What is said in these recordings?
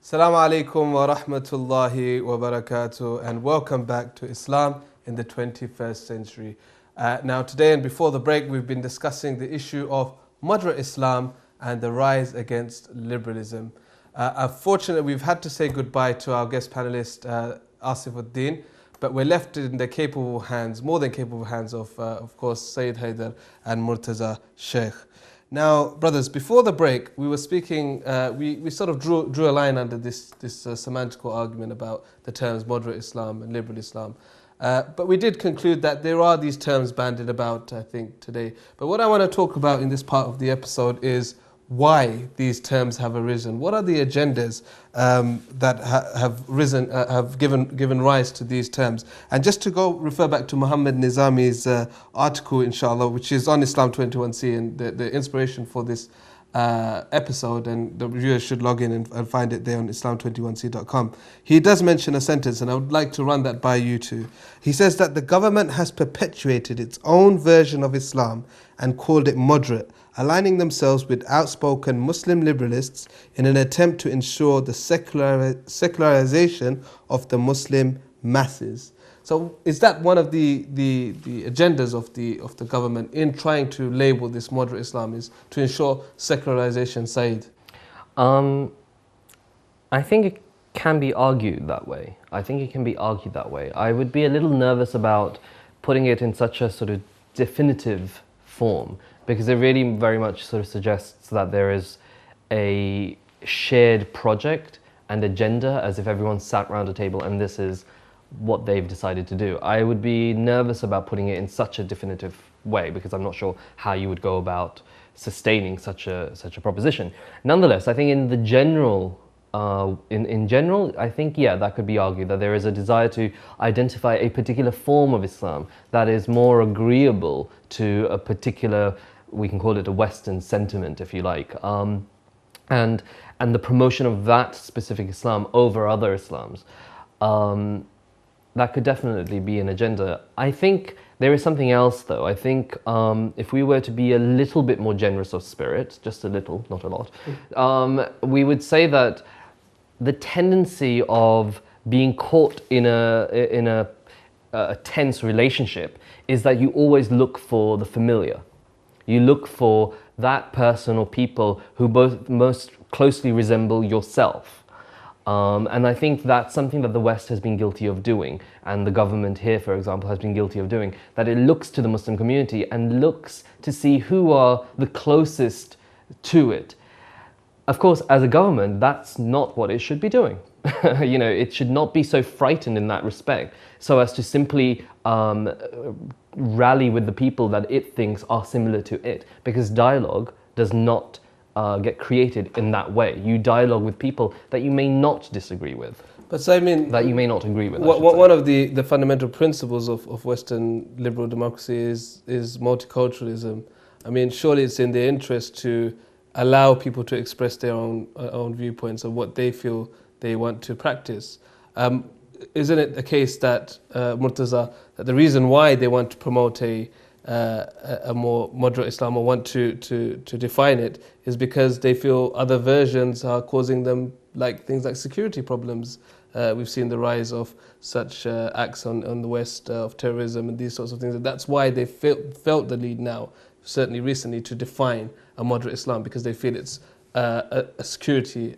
Assalamu alaikum wa rahmatullahi wa barakatuh, and welcome back to Islam in the 21st century. Now today and before the break we've been discussing the issue of moderate Islam and the rise against liberalism. Unfortunately we've had to say goodbye to our guest panelist Asif Uddin, but we're left in the capable hands, more than capable hands of course Sayyid Haidar and Murtaza Sheikh. Now, brothers, before the break, we were speaking, we sort of drew a line under this semantical argument about the terms moderate Islam and liberal Islam. But we did conclude that there are these terms bandied about, I think, today. But what I want to talk about in this part of the episode is why these terms have arisen. What are the agendas that have risen, have given rise to these terms? And just to refer back to Muhammad Nizami's article, inshallah, which is on Islam 21C, and the inspiration for this episode, and the viewers should log in and find it there on islam21c.com. He does mention a sentence, and I would like to run that by you too. He says that the government has perpetuated its own version of Islam and called it moderate, aligning themselves with outspoken Muslim liberalists in an attempt to ensure the secularization of the Muslim masses. So is that one of the agendas of the government in trying to label this moderate Islam, is to ensure secularization, Said? I think it can be argued that way. I would be a little nervous about putting it in such a sort of definitive form, because it really very much sort of suggests that there is a shared project and agenda, as if everyone sat around a table and this is what they've decided to do. I would be nervous about putting it in such a definitive way, because I'm not sure how you would go about sustaining such a proposition. Nonetheless, I think in the general, in general, I think, yeah, that could be argued that there is a desire to identify a particular form of Islam that is more agreeable to a particular, we can call it a Western sentiment, if you like, and the promotion of that specific Islam over other Islams. That could definitely be an agenda. I think there is something else though. I think if we were to be a little bit more generous of spirit, just a little, not a lot, we would say that the tendency of being caught in a tense relationship is that you always look for the familiar. You look for that person or people who both most closely resemble yourself. And I think that's something that the West has been guilty of doing, and the government here, for example, has been guilty of doing, that it looks to the Muslim community and looks to see who are the closest to it. Of course, as a government, that's not what it should be doing. You know, it should not be so frightened in that respect, so as to simply rally with the people that it thinks are similar to it, because dialogue does not get created in that way. You dialogue with people that you may not disagree with. But so, I mean, that you may not agree with. One of the fundamental principles of Western liberal democracy is multiculturalism. I mean, surely it's in their interest to allow people to express their own viewpoints of what they feel they want to practice. Isn't it the case that, Murtaza, that the reason why they want to promote a more moderate Islam, or want to define it, is because they feel other versions are causing them things like security problems? We've seen the rise of such acts on the West of terrorism and these sorts of things. And that's why they felt the need now, certainly recently, to define a moderate Islam, because they feel it's a security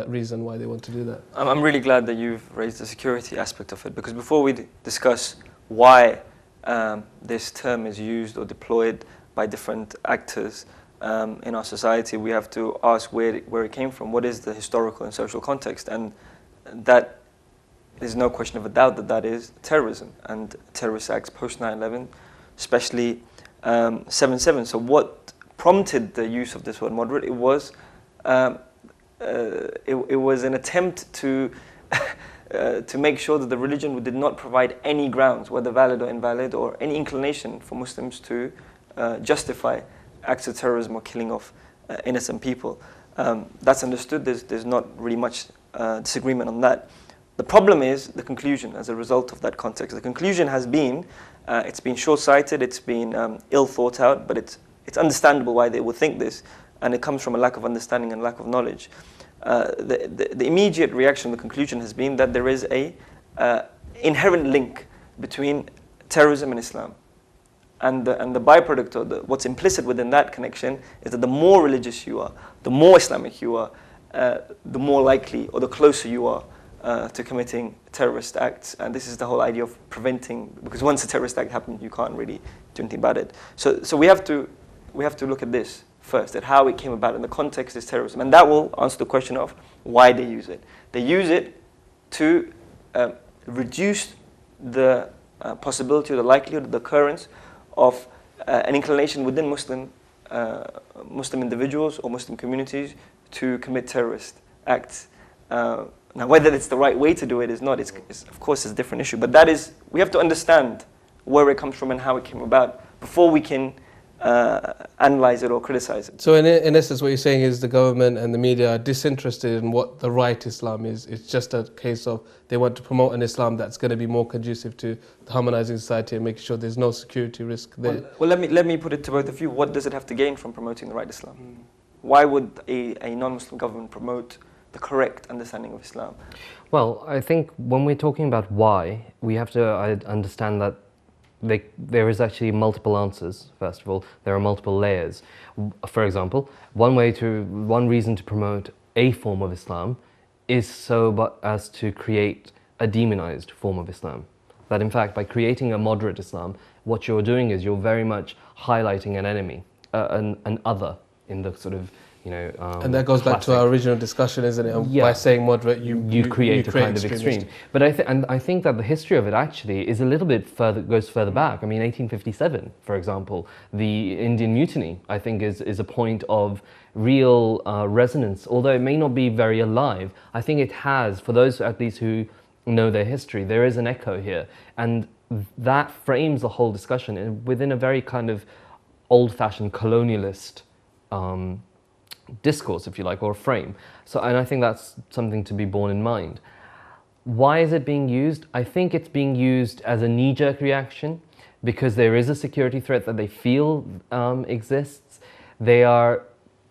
reason why they want to do that. I'm really glad that you've raised the security aspect of it, because before we discuss why this term is used or deployed by different actors in our society, we have to ask where it came from. What is the historical and social context? And that there's no question of a doubt that is terrorism and terrorist acts post 9/11, especially 7/7. So what prompted the use of this word moderate? It was an attempt to make sure that the religion did not provide any grounds, whether valid or invalid, or any inclination for Muslims to justify acts of terrorism or killing of innocent people. That's understood. There's not really much disagreement on that. The problem is the conclusion as a result of that context. The conclusion has been, it's been short-sighted, it's been ill thought out, but it's understandable why they would think this, and it comes from a lack of understanding and lack of knowledge. the immediate reaction, the conclusion has been that there is a inherent link between terrorism and Islam. And the byproduct, or what's implicit within that connection, is that the more religious you are, the more Islamic you are, the more likely or the closer you are to committing terrorist acts. And this is the whole idea of preventing, because once a terrorist act happens, you can't really do anything about it. So we have to look at this first, at how it came about, and the context is terrorism. And that will answer the question of why they use it. They use it to reduce the possibility or the likelihood of the occurrence of an inclination within Muslim individuals or Muslim communities to commit terrorist acts. Now, whether it's the right way to do it is not, it's of course, it's a different issue. But that is, we have to understand where it comes from and how it came about before we can analyze it or criticize it. So in essence, what you're saying is the government and the media are disinterested in what the right Islam is. It's just a case of they want to promote an Islam that's going to be more conducive to harmonizing society and making sure there's no security risk there. Well, let me put it to both of you. What does it have to gain from promoting the right Islam? Why would a non-Muslim government promote the correct understanding of Islam? Well, I think when we're talking about why, we have to understand that there is actually multiple answers. First of all, there are multiple layers. For example, one reason to promote a form of Islam is so as to create a demonized form of Islam. That in fact, by creating a moderate Islam, what you're doing is you're very much highlighting an enemy, an other in the sort of, and that goes back to our original discussion, isn't it? Yeah. By saying moderate, you create a kind of extreme. But I think that the history of it actually is a little bit goes further back. I mean, 1857, for example, the Indian Mutiny, I think, is a point of real resonance. Although it may not be very alive, I think it has, for those at least who know their history, there is an echo here. And that frames the whole discussion within a very kind of old-fashioned colonialist discourse, if you like, or a frame. And I think that's something to be borne in mind. Why is it being used? I think it's being used as a knee-jerk reaction because there is a security threat that they feel exists. They are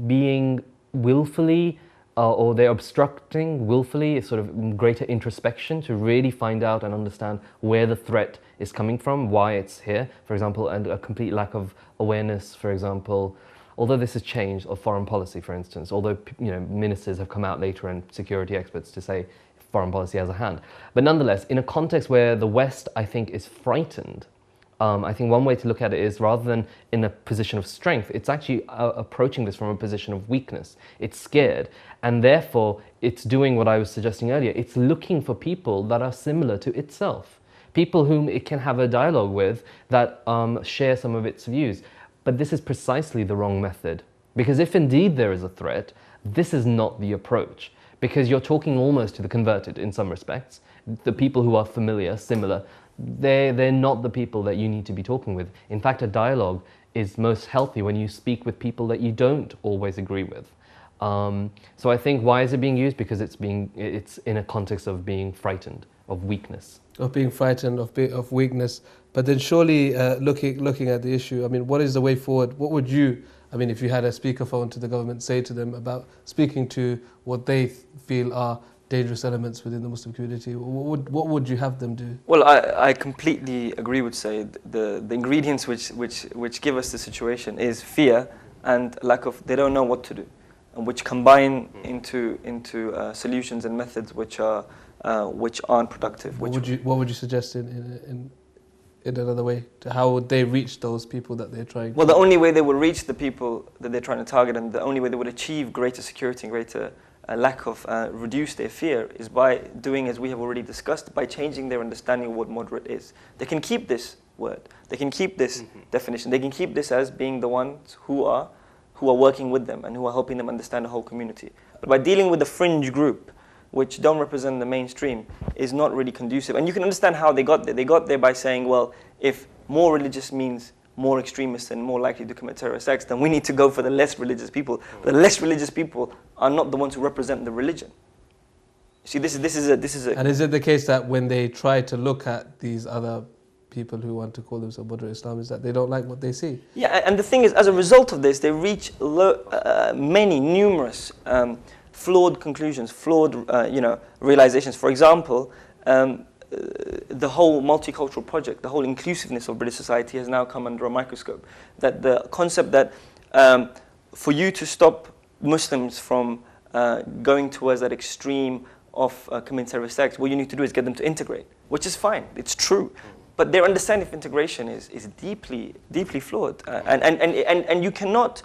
being willfully or they're obstructing willfully a sort of greater introspection to really find out and understand where the threat is coming from, why it's here, for example, and a complete lack of awareness, for example. Although this has changed, of foreign policy, for instance, although ministers have come out later and security experts to say foreign policy has a hand. But nonetheless, in a context where the West, I think, is frightened, I think one way to look at it is rather than in a position of strength, it's actually approaching this from a position of weakness. It's scared, and therefore it's doing what I was suggesting earlier. It's looking for people that are similar to itself, people whom it can have a dialogue with that share some of its views. But this is precisely the wrong method, because if indeed there is a threat, this is not the approach, because you're talking almost to the converted in some respects. The people who are familiar, similar, they're not the people that you need to be talking with. In fact, a dialogue is most healthy when you speak with people that you don't always agree with. So I think, why is it being used? Because it's in a context of being frightened, of weakness. Of being frightened, of weakness. But then surely, looking at the issue, I mean, what is the way forward? What would you, I mean, if you had a speakerphone to the government, say to them about speaking to what they feel are dangerous elements within the Muslim community? What would you have them do? Well, I completely agree with Said. The ingredients which give us the situation is fear and lack of, they don't know what to do, and which combine into solutions and methods which aren't productive. What would you suggest in another way? How would they reach those people that they're trying to? Well, the only way they will reach the people that they're trying to target, and the only way they would achieve greater security and greater lack of reduce their fear, is by doing, as we have already discussed, by changing their understanding of what moderate is. They can keep this word, they can keep this definition, they can keep this as being the ones who are working with them and who are helping them understand the whole community. But by dealing with the fringe group, which don't represent the mainstream, is not really conducive. And you can understand how they got there. They got there by saying, well, if more religious means more extremists and more likely to commit terrorist acts, then we need to go for the less religious people. But the less religious people are not the ones who represent the religion. See, this is a. And is it the case that when they try to look at these other people who want to call themselves moderate Islam, is that they don't like what they see? Yeah, and the thing is, as a result of this, they reach numerous flawed conclusions, flawed realizations. For example, the whole multicultural project, the whole inclusiveness of British society has now come under a microscope. That the concept that for you to stop Muslims from going towards that extreme of committing terrorist acts, what you need to do is get them to integrate, which is fine, it's true. But their understanding of integration is deeply, deeply flawed. And you cannot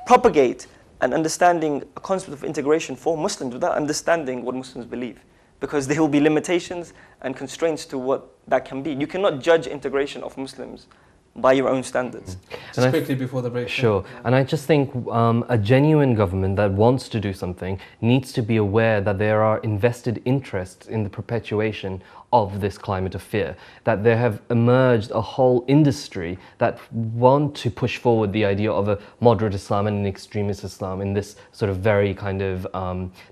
propagate an understanding, a concept of integration for Muslims without understanding what Muslims believe. Because there will be limitations and constraints to what that can be. You cannot judge integration of Muslims by your own standards. Just quickly before the break. Sure. And I just think a genuine government that wants to do something needs to be aware that there are invested interests in the perpetuation of this climate of fear, that there have emerged a whole industry that want to push forward the idea of a moderate Islam and an extremist Islam in this sort of very kind of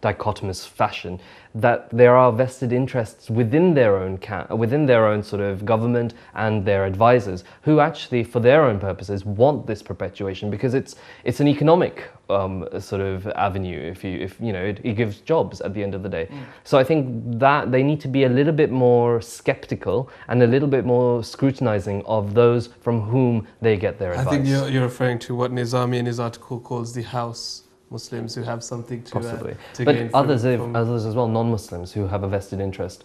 dichotomous fashion, that there are vested interests within their own sort of government and their advisors who actually, for their own purposes, want this perpetuation because it's an economic sort of avenue. If you know, it gives jobs at the end of the day. So I think that they need to be a little bit more skeptical and a little bit more scrutinizing of those from whom they get their advice. I think you're referring to what Nizami in his article calls the house Muslims who have something to possibly, to but gain others from as well, non-Muslims who have a vested interest,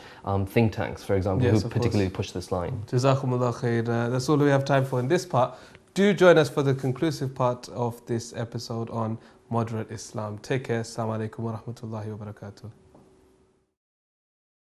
think tanks, for example, Yes, who of particularly course. push this line. Jazakumullah khair. That's all we have time for in this part. Do join us for the conclusive part of this episode on moderate Islam. Take care. Assalamu alaikum wa rahmatullahi wa barakatuh.